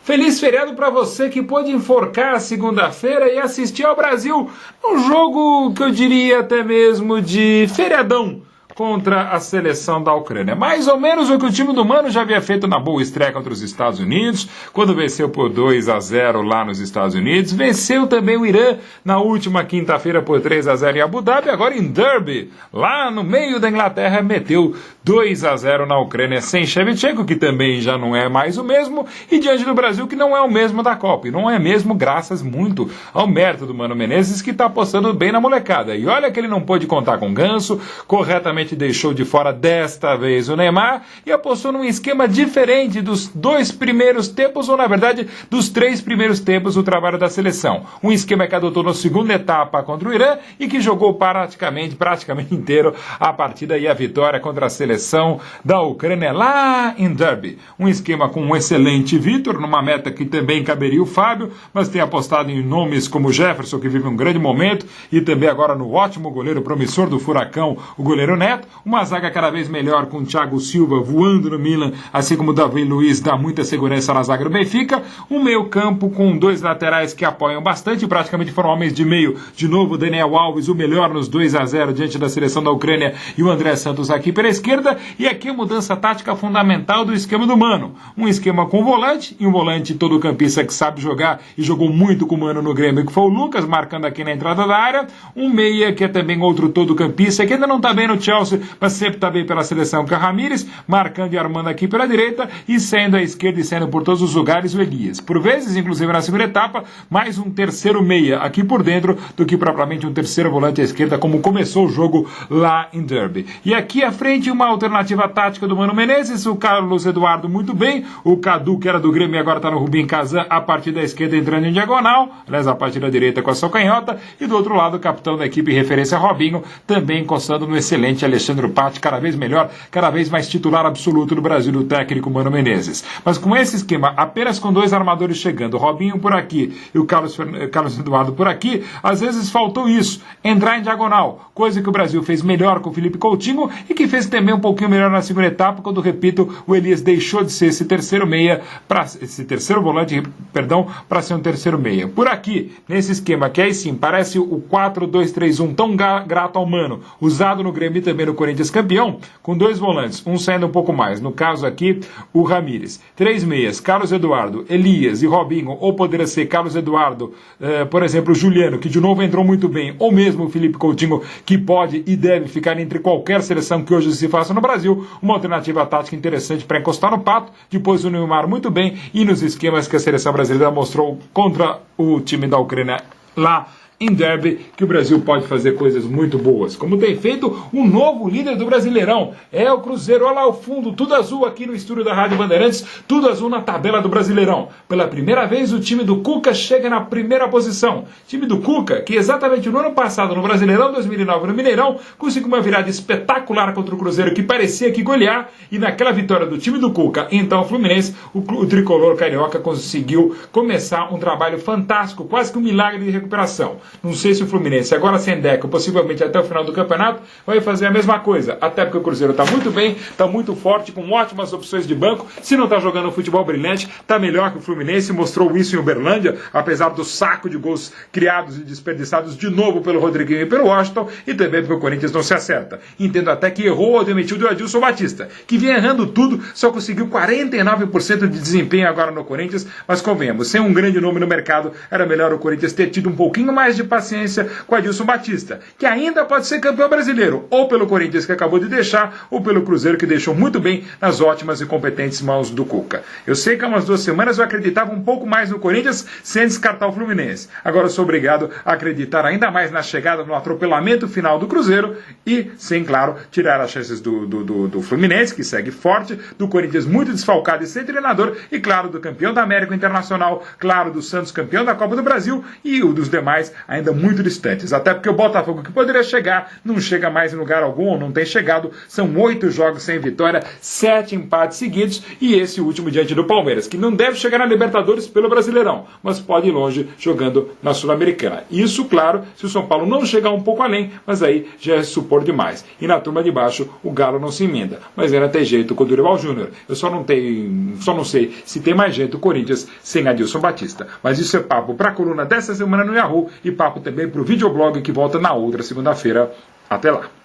Feliz feriado para você que pôde enforcar a segunda-feira e assistir ao Brasil num jogo que eu diria até mesmo de feriadão contra a seleção da Ucrânia. Mais ou menos o que o time do Mano já havia feito na boa estreia contra os Estados Unidos, quando venceu por 2-0 lá nos Estados Unidos. Venceu também o Irã na última quinta-feira por 3-0 em Abu Dhabi. Agora em Derby, lá no meio da Inglaterra, meteu 2-0 na Ucrânia sem Shevchenko, que também já não é mais o mesmo, e diante do Brasil, que não é o mesmo da Copa. E não é mesmo graças muito ao mérito do Mano Menezes, que está apostando bem na molecada. E olha que ele não pôde contar com Ganso, corretamente deixou de fora desta vez o Neymar e apostou num esquema diferente dos 2 primeiros tempos, ou na verdade dos 3 primeiros tempos do trabalho da seleção. Um esquema que adotou na segunda etapa contra o Irã e que jogou praticamente inteiro a partida e a vitória contra a seleção da Ucrânia lá em Derby. Um esquema com um excelente Vitor, numa meta que também caberia o Fábio, mas tem apostado em nomes como Jefferson, que vive um grande momento, e também agora no ótimo goleiro promissor do Furacão, o goleiro Neto. Uma zaga cada vez melhor com o Thiago Silva voando no Milan, assim como o Davi Luiz dá muita segurança na zaga do Benfica. Um meio campo com 2 laterais que apoiam bastante, praticamente foram homens de meio. De novo, Daniel Alves, o melhor nos 2-0 diante da seleção da Ucrânia, e o André Santos aqui pela esquerda. E aqui a mudança tática fundamental do esquema do Mano. Um esquema com volante, e um volante todo campista que sabe jogar e jogou muito com o Mano no Grêmio, que foi o Lucas, marcando aqui na entrada da área. Um meia que é também outro todo campista, que ainda não está bem no Chelsea, mas sempre está bem pela seleção, que é o Ramires, marcando e armando aqui pela direita, e saindo à esquerda e saindo por todos os lugares o Elias. Por vezes, inclusive na segunda etapa, mais um terceiro meia aqui por dentro do que propriamente um terceiro volante à esquerda, como começou o jogo lá em Derby. E aqui à frente uma alternativa tática do Mano Menezes, o Carlos Eduardo muito bem, o Cadu, que era do Grêmio e agora está no Rubim Kazan, a partir da esquerda entrando em diagonal, aliás, a partir da direita com a sua canhota, e do outro lado o capitão da equipe referência Robinho, também encostando no excelente Alexandre Patti, cada vez melhor, cada vez mais titular absoluto do Brasil, do técnico Mano Menezes. Mas com esse esquema, apenas com 2 armadores chegando, o Robinho por aqui e o Carlos Eduardo por aqui, às vezes faltou isso, entrar em diagonal, coisa que o Brasil fez melhor com o Felipe Coutinho e que fez também um pouquinho melhor na segunda etapa, quando, repito, o Elias deixou de ser esse terceiro volante, para ser um terceiro meia. Por aqui, nesse esquema, que aí sim, parece o 4-2-3-1 tão grato ao Mano, usado no Grêmio e também no Corinthians campeão, com 2 volantes, um saindo um pouco mais, no caso aqui, o Ramires. 3 meias, Carlos Eduardo, Elias e Robinho, ou poderia ser Carlos Eduardo, por exemplo, o Juliano, que de novo entrou muito bem, ou mesmo o Felipe Coutinho, que pode e deve ficar entre qualquer seleção que hoje se faça no Brasil, uma alternativa tática interessante para encostar no pato, depois o Neymar muito bem, e nos esquemas que a seleção brasileira mostrou contra o time da Ucrânia lá em Derby, que o Brasil pode fazer coisas muito boas, como tem feito o novo líder do Brasileirão, é o Cruzeiro. Olha lá ao fundo, tudo azul aqui no estúdio da Rádio Bandeirantes, tudo azul na tabela do Brasileirão. Pela primeira vez o time do Cuca chega na primeira posição. Time do Cuca, que exatamente no ano passado, no Brasileirão 2009, no Mineirão, conseguiu uma virada espetacular contra o Cruzeiro, que parecia que golear, e naquela vitória do time do Cuca, então o Fluminense, o tricolor carioca conseguiu começar um trabalho fantástico, quase que um milagre de recuperação. Não sei se o Fluminense, agora sem Deco, possivelmente até o final do campeonato, vai fazer a mesma coisa. Até porque o Cruzeiro está muito bem, está muito forte, com ótimas opções de banco. Se não está jogando um futebol brilhante, está melhor que o Fluminense. Mostrou isso em Uberlândia, apesar do saco de gols criados e desperdiçados de novo pelo Rodriguinho e pelo Washington, e também porque o Corinthians não se acerta. Entendo até que errou ao demitir o Adilson Batista, que vinha errando tudo, só conseguiu 49% de desempenho agora no Corinthians, mas convenhamos, sem um grande nome no mercado, era melhor o Corinthians ter tido um pouquinho mais de paciência com Adilson Batista, que ainda pode ser campeão brasileiro, ou pelo Corinthians, que acabou de deixar, ou pelo Cruzeiro, que deixou muito bem nas ótimas e competentes mãos do Cuca. Eu sei que há umas 2 semanas eu acreditava um pouco mais no Corinthians, sem descartar o Fluminense. Agora eu sou obrigado a acreditar ainda mais na chegada, no atropelamento final do Cruzeiro, e, sem, claro, tirar as chances do Fluminense, que segue forte, do Corinthians muito desfalcado e sem treinador, e, claro, do campeão da América Internacional, claro, do Santos campeão da Copa do Brasil, e o dos demais ainda muito distantes. Até porque o Botafogo, que poderia chegar, não chega mais em lugar algum, não tem chegado. São 8 jogos sem vitória, 7 empates seguidos e esse último diante do Palmeiras, que não deve chegar na Libertadores pelo Brasileirão, mas pode ir longe jogando na Sul-Americana. Isso, claro, se o São Paulo não chegar um pouco além, mas aí já é supor demais. E na turma de baixo, o Galo não se emenda. Mas ainda tem jeito com o Dorival Júnior. Eu só não sei se tem mais jeito o Corinthians sem Adilson Batista. Mas isso é papo para a coluna dessa semana no Yahoo e papo também para o videoblog que volta na outra segunda-feira. Até lá.